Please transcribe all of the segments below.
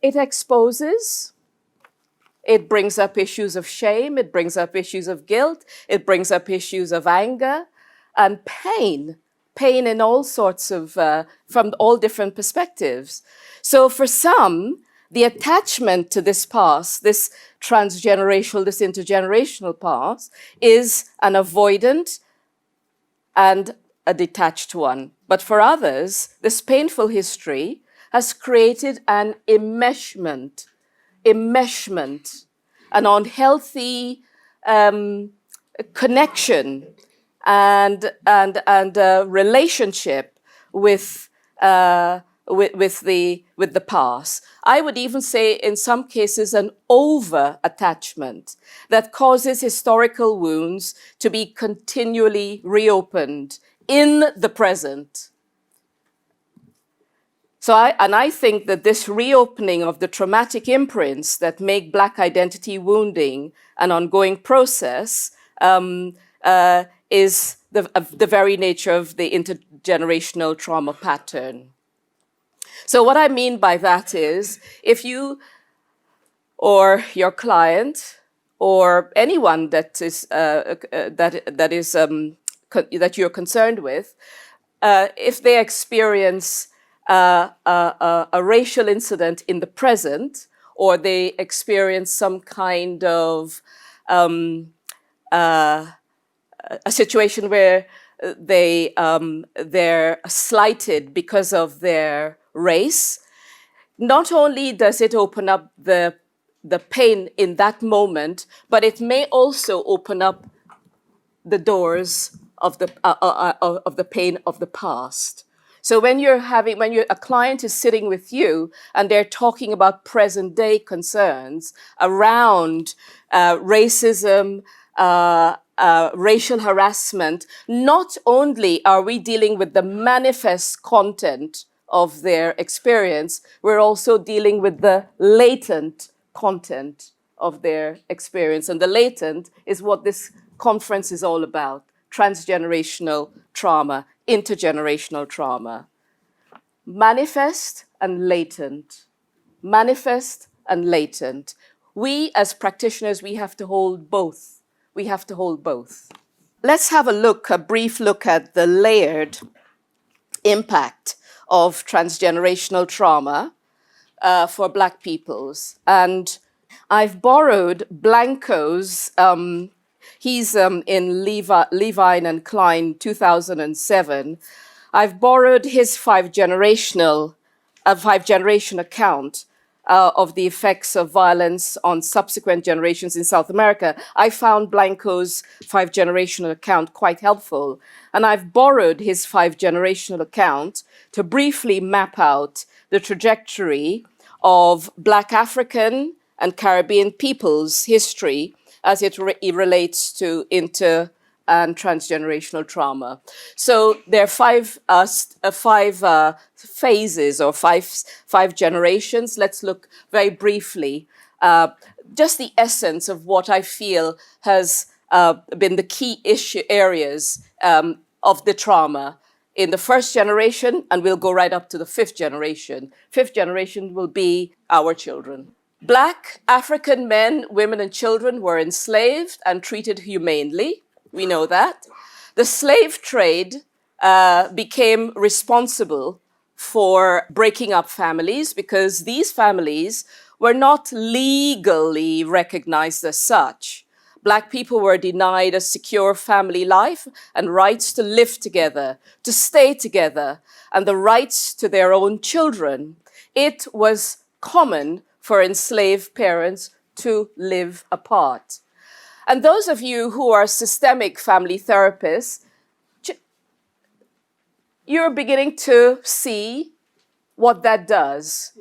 it exposes, it brings up issues of shame, it brings up issues of guilt, it brings up issues of anger and pain in all sorts of, from all different perspectives. So for some, the attachment to this past, this transgenerational, this intergenerational past, is an avoidant and a detached one. But for others, this painful history has created an enmeshment, an unhealthy connection and relationship with the past. I would even say, in some cases, an over-attachment that causes historical wounds to be continually reopened in the present. So I think that this reopening of the traumatic imprints that make Black identity wounding an ongoing process is the very nature of the intergenerational trauma pattern. So what I mean by that is, if you or your client or anyone that you're concerned with, if they experience a racial incident in the present, or they experience some kind of a situation where they're slighted because of their race, not only does it open up the pain in that moment, but it may also open up the doors of the pain of the past. So when a client is sitting with you and they're talking about present day concerns around racism, racial harassment, not only are we dealing with the manifest content of their experience, we're also dealing with the latent content of their experience. And the latent is what this conference is all about: transgenerational trauma, intergenerational trauma. Manifest and latent. Manifest and latent. We as practitioners, we have to hold both. We have to hold both. Let's have a brief look at the layered impact of transgenerational trauma for Black peoples. And I've borrowed Blanco's, he's in Levine and Klein, 2007. I've borrowed his five-generation account of the effects of violence on subsequent generations in South America. I found Blanco's five-generational account quite helpful, and I've borrowed his five-generational account to briefly map out the trajectory of Black African and Caribbean peoples' history as it relates to inter and transgenerational trauma. So there are five phases or five generations. Let's look very briefly, just the essence of what I feel has been the key areas of the trauma in the first generation, and we'll go right up to the fifth generation. Fifth generation will be our children. Black African men, women, and children were enslaved and treated humanely. We know that. The slave trade became responsible for breaking up families because these families were not legally recognized as such. Black people were denied a secure family life and rights to live together, to stay together, and the rights to their own children. It was common for enslaved parents to live apart. And those of you who are systemic family therapists, you're beginning to see what that does.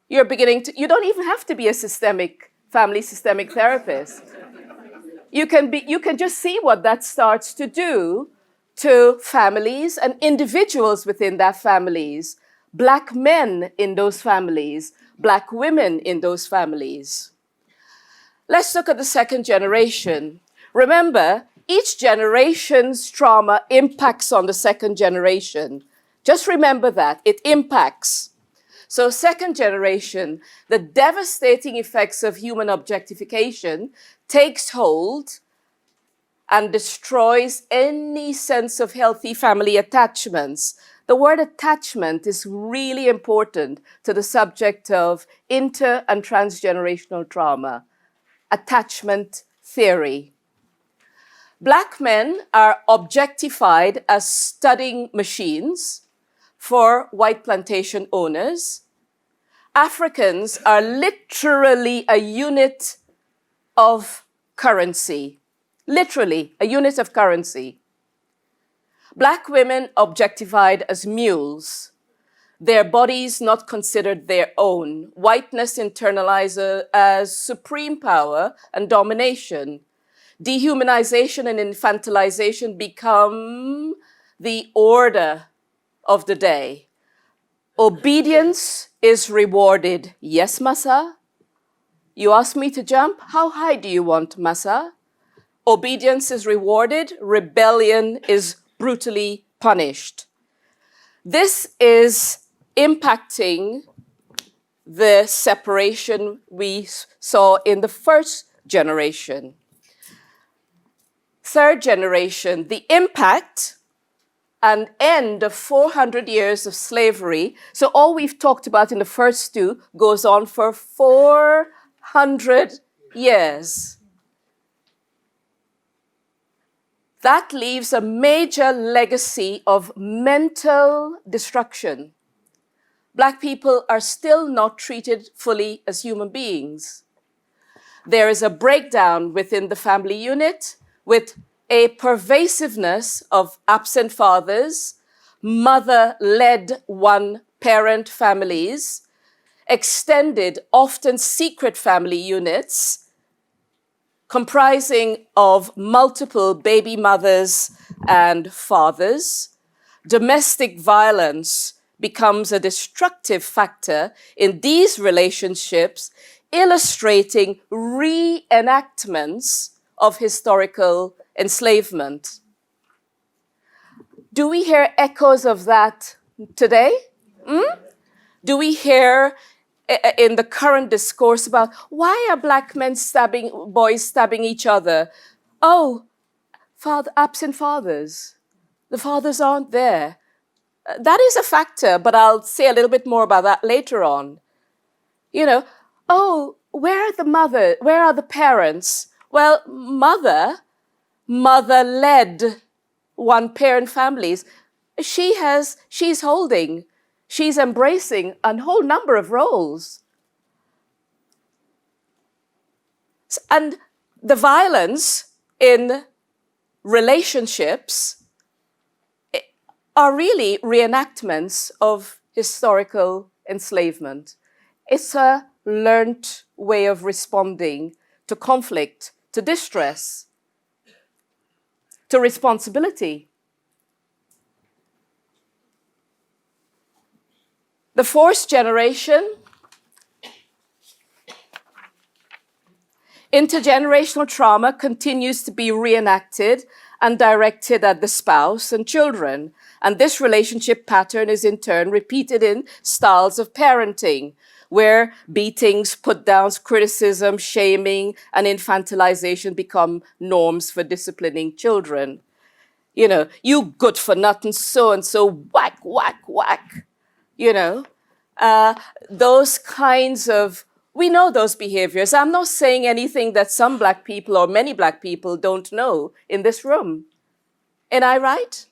You don't even have to be a systemic therapist. You can just see what that starts to do to families and individuals within that families, Black men in those families, Black women in those families. Let's look at the second generation. Remember, each generation's trauma impacts on the second generation. Just remember that, it impacts. So second generation, the devastating effects of human objectification takes hold and destroys any sense of healthy family attachments. The word attachment is really important to the subject of inter- and transgenerational trauma. Attachment theory. Black men are objectified as studying machines for white plantation owners. Africans are literally a unit of currency. Literally, a unit of currency. Black women objectified as mules, their bodies not considered their own, whiteness internalized as supreme power and domination. Dehumanization and infantilization become the order of the day. Obedience is rewarded. Yes, Massa? You asked me to jump? How high do you want, Massa? Obedience is rewarded, rebellion is brutally punished. This is impacting the separation we saw in the first generation. Third generation, the impact and end of 400 years of slavery. So all we've talked about in the first two goes on for 400 years. That leaves a major legacy of mental destruction. Black people are still not treated fully as human beings. There is a breakdown within the family unit with a pervasiveness of absent fathers, mother-led one-parent families, extended, often secret family units, comprising of multiple baby mothers and fathers. Domestic violence becomes a destructive factor in these relationships, illustrating reenactments of historical enslavement. Do we hear echoes of that today? Do we hear in the current discourse about why are black men boys stabbing each other? Oh, absent fathers. The fathers aren't there. That is a factor, but I'll say a little bit more about that later on. You know, oh, where are the parents? Well, mother-led one-parent families, she's embracing a whole number of roles. And the violence in relationships are really reenactments of historical enslavement. It's a learned way of responding to conflict, to distress, to responsibility. The fourth generation, intergenerational trauma continues to be reenacted and directed at the spouse and children. And this relationship pattern is in turn repeated in styles of parenting, where beatings, put-downs, criticism, shaming, and infantilization become norms for disciplining children. You know, you good for nothing, so-and-so, whack, whack, whack. You know, those kinds of, we know those behaviors. I'm not saying anything that some black people or many black people don't know in this room. Am I right?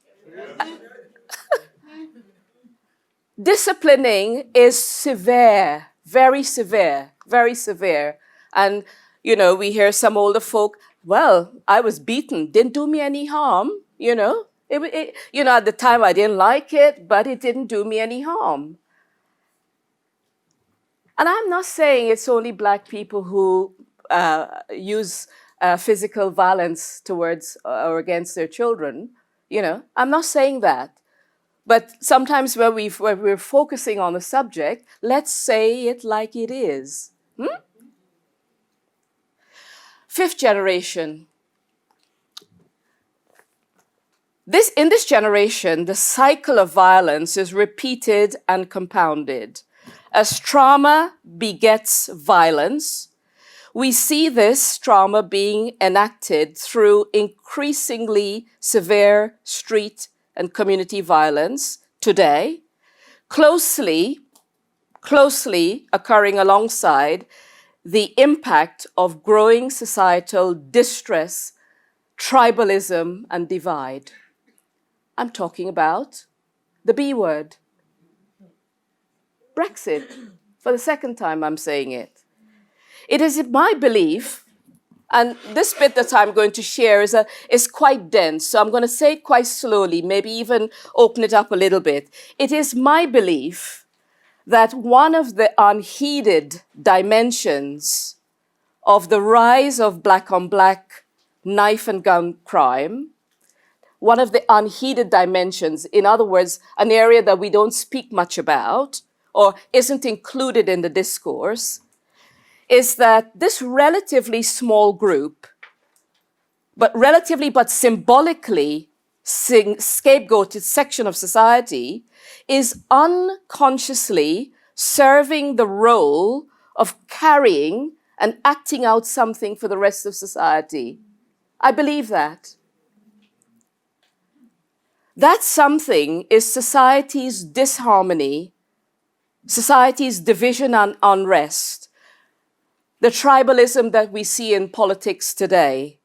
Disciplining is severe, very severe, very severe. And, you know, we hear some older folk, well, I was beaten, didn't do me any harm, you know. You know, at the time I didn't like it, but it didn't do me any harm. And I'm not saying it's only black people who use physical violence towards or against their children, you know. I'm not saying that. But sometimes when we're focusing on the subject, let's say it like it is. Fifth generation. In this generation, the cycle of violence is repeated and compounded. As trauma begets violence, we see this trauma being enacted through increasingly severe street and community violence today, closely occurring alongside the impact of growing societal distress, tribalism, and divide. I'm talking about the B word. Brexit. For the second time, I'm saying it. It is my belief, and this bit that I'm going to share is quite dense, so I'm going to say it quite slowly, maybe even open it up a little bit. It is my belief that one of the unheeded dimensions of the rise of black-on-black knife and gun crime, one of the unheeded dimensions, in other words, an area that we don't speak much about or isn't included in the discourse, is that this relatively small group, but symbolically scapegoated section of society, is unconsciously serving the role of carrying and acting out something for the rest of society. I believe that. That something is society's disharmony, society's division and unrest, the tribalism that we see in politics today,